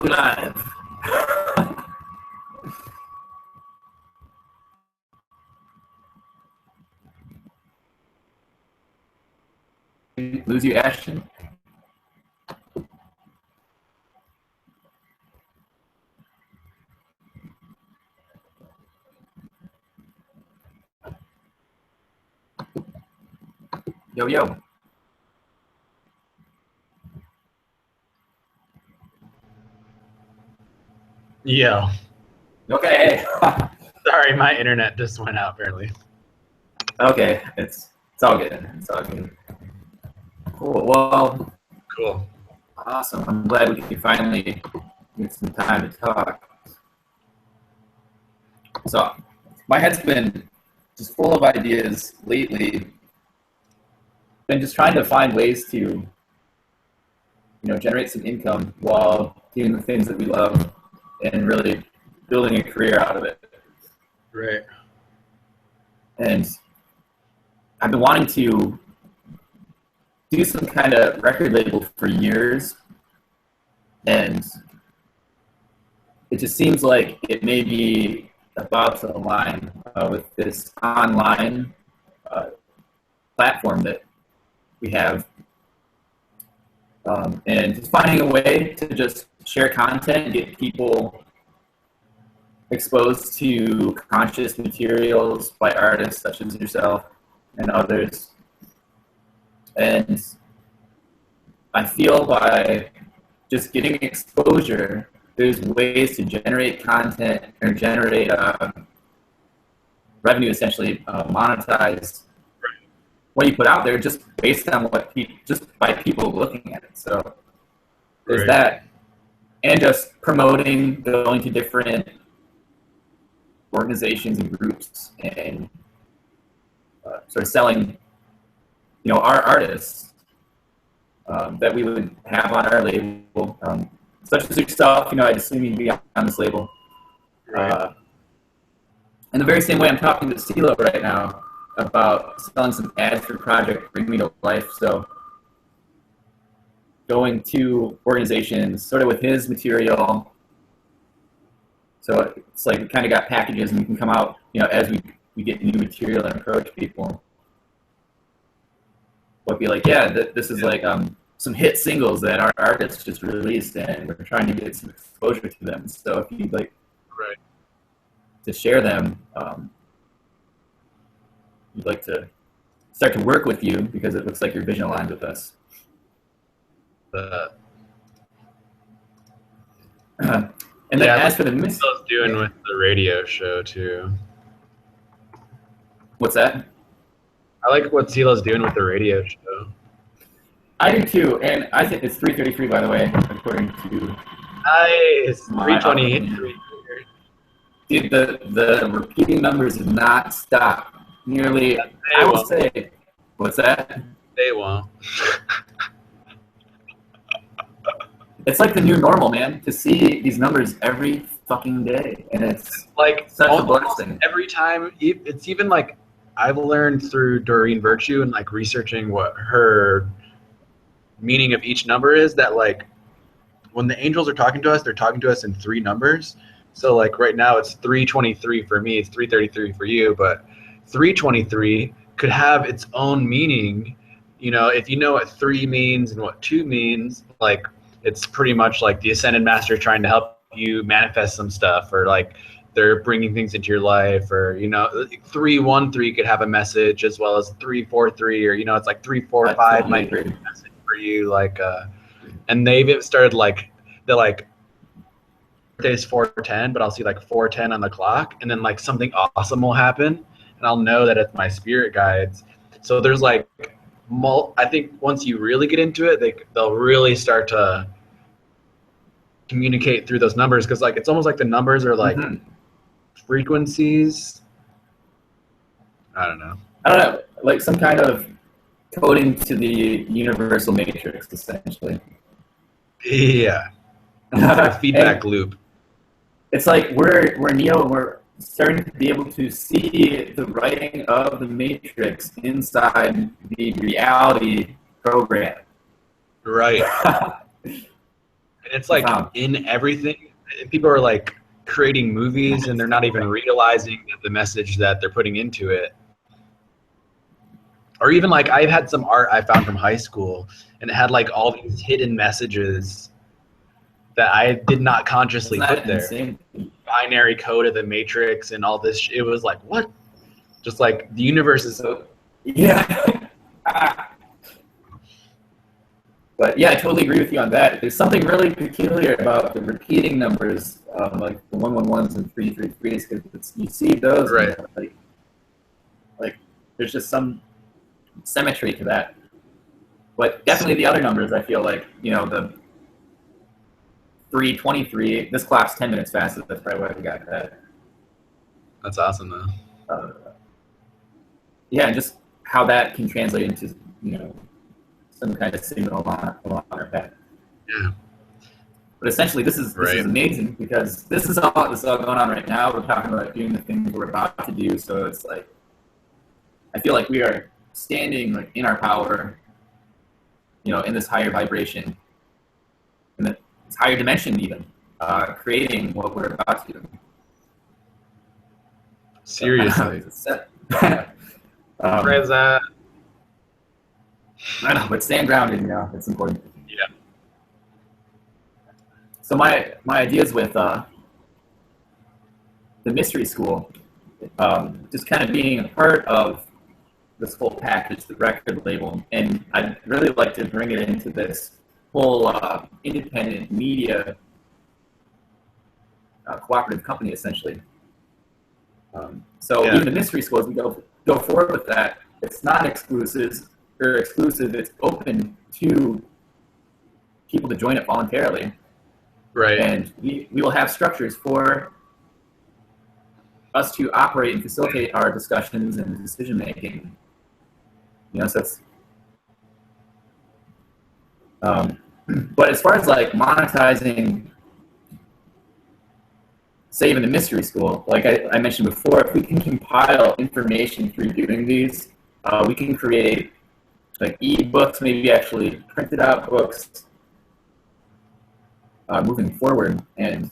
Live. Lose you, Ashton? Yo, yo. Yo. Okay. Sorry, my internet just went out barely. Okay, it's all good. It's all good. Cool. Well, Cool. awesome. I'm glad we can finally get some time to talk. So, my head's been just full of ideas lately. Been just trying to find ways to, generate some income while doing the things that we love and really building a career out of it. Right. And I've been wanting to do some kind of record label for years, and it just seems like it may be about to align with this online platform that we have. And just finding a way to just share content and get people exposed to conscious materials by artists such as yourself and others. And I feel by just getting exposure, there's ways to generate content or generate revenue, essentially monetize what you put out there just based on what just by people looking at it. So there's that, and just promoting, going to different organizations and groups, and sort of selling, our artists that we would have on our label, such as yourself. I'd assume you'd be on this label. Right. In the very same way, I'm talking to CeeLo right now about selling some ads for Project Bring Me to Life. So going to organizations sort of with his material. So it's like we kind of got packages, and we can come out, as we get new material and approach people. But be like, yeah, this is like some hit singles that our artists just released, and we're trying to get some exposure to them. So if you'd like to share them, we'd like to start to work with you because it looks like your vision aligns with us. And then as for the I was doing with the radio show too. What's that? I like what CeeLo's doing with the radio show. I do too, and I think it's 3:33, by the way, according to. Nice. 3:28. Dude, the repeating numbers have not stopped. Nearly, I will say. What's that? They won't. It's like the new normal, man, to see these numbers every fucking day. And it's like such a blessing. Every time, it's even like I've learned through Doreen Virtue and like researching what her meaning of each number is, that like when the angels are talking to us, they're talking to us in three numbers. So like right now it's 323 for me, it's 333 for you, but 323 could have its own meaning. If you know what 3 means and what 2 means, like it's pretty much like the Ascended Master trying to help you manifest some stuff, or like they're bringing things into your life, or 313 could have a message, as well as 343, or it's like 345 might be a message for you, like and they've started like they're like today's 410, but I'll see like 410 on the clock, and then like something awesome will happen, and I'll know that it's my spirit guides. So there's like I think once you really get into it, they'll really start to communicate through those numbers, because like it's almost like the numbers are like frequencies. I don't know, like some kind of coding to the universal matrix, essentially. Yeah. It's like a feedback loop. It's like we're Neo, and we're starting to be able to see the writing of the matrix inside the reality program. Right. it's like Profound. in everything. People are like creating movies and they're not even realizing the message that they're putting into it. Or even like I've had some art I found from high school and it had like all these hidden messages that I did not consciously Isn't put that there. insane? Binary code of the matrix and all this. It was like, what? Just like the universe is So, yeah. But yeah, I totally agree with you on that. There's something really peculiar about the repeating numbers, like the 111s and 333s, because you see those, right. Like there's just some symmetry to that. But definitely the other numbers, I feel like, the 323, this clock's 10 minutes faster. That's probably why we got that. That's awesome, though. Yeah, and just how that can translate into, some kind of signal along our path. Yeah. But essentially, this is amazing because this is all going on right now. We're talking about doing the things we're about to do. So it's like, I feel like we are standing like in our power, in this higher vibration, in this higher dimension, even creating what we're about to do. Seriously. Where's that? I know, but staying grounded, it's important. Yeah. So my ideas with the mystery school, just kind of being a part of this whole package, the record label, and I'd really like to bring it into this whole independent media cooperative company, essentially. Even the mystery school, as we go forward with that, it's not exclusive. It's open to people to join it voluntarily. Right. And we will have structures for us to operate and facilitate our discussions and decision making. So it's, but as far as like monetizing, say even the mystery school, like I mentioned before, if we can compile information through doing these, we can create like e-books, maybe actually printed out books moving forward. And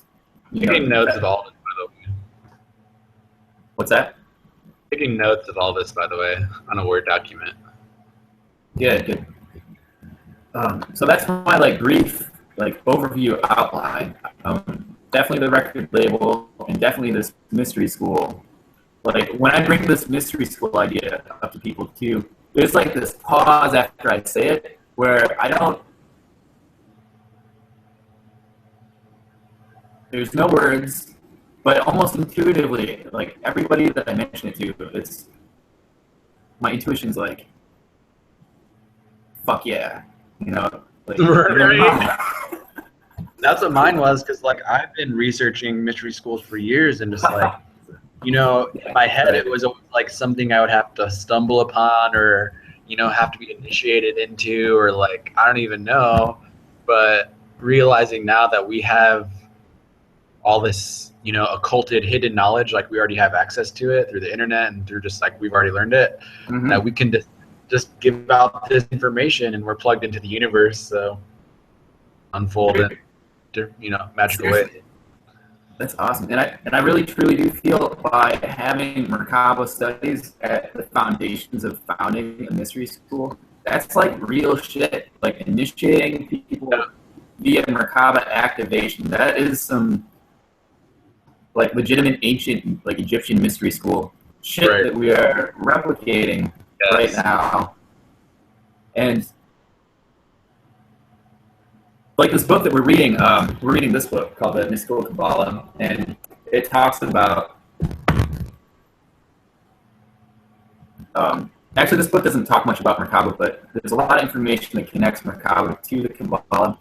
taking notes of all this, by the way. What's that? Taking notes of all this, by the way, on a Word document. Yeah, good. So that's my like brief like overview outline. Definitely the record label and definitely this mystery school. Like when I bring this mystery school idea up to people too, there's like this pause after I say it where there's no words, but almost intuitively, like everybody that I mention it to, my intuition's like, fuck yeah, like, right. That's what mine was, because like I've been researching mystery schools for years, and just like, in my head it was always like something I would have to stumble upon, or have to be initiated into, or like I don't even know. But realizing now that we have all this, occulted, hidden knowledge, like we already have access to it through the internet and through just like we've already learned it, that we can just give out this information, and we're plugged into the universe, so unfold it, magical way. That's awesome, and I really truly do feel by having Merkaba studies at the foundations of founding a mystery school, that's like real shit. Like initiating people via Merkaba activation, that is some like legitimate ancient like Egyptian mystery school shit that we are replicating right now. And like this book that we're reading this book called The Mystical Kabbalah, and it talks about actually this book doesn't talk much about Merkaba, but there's a lot of information that connects Merkaba to the Kabbalah.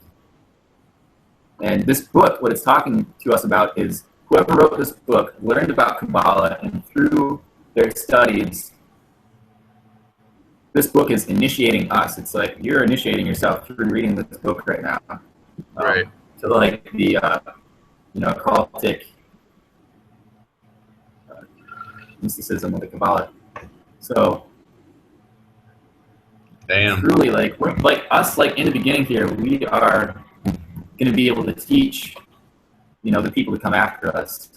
And this book, what it's talking to us about is whoever wrote this book learned about Kabbalah, and through their studies, this book is initiating us. It's like you're initiating yourself through reading this book right now. Right. So like the, cultic mysticism of the Kabbalah. So damn. Truly, like we're like us, like in the beginning here, we are going to be able to teach, the people to come after us.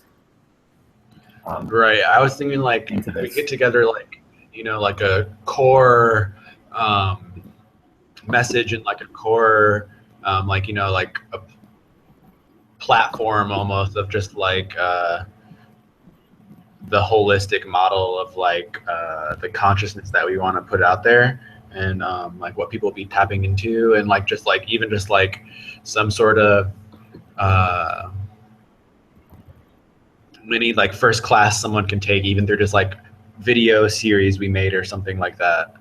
Right. I was thinking like Into we this. get together like like a core message and like a core like like a platform almost of just like the holistic model of like the consciousness that we want to put out there, and like what people be tapping into, and like just like even just like some sort of mini like first class someone can take, even through just like video series we made or something like that.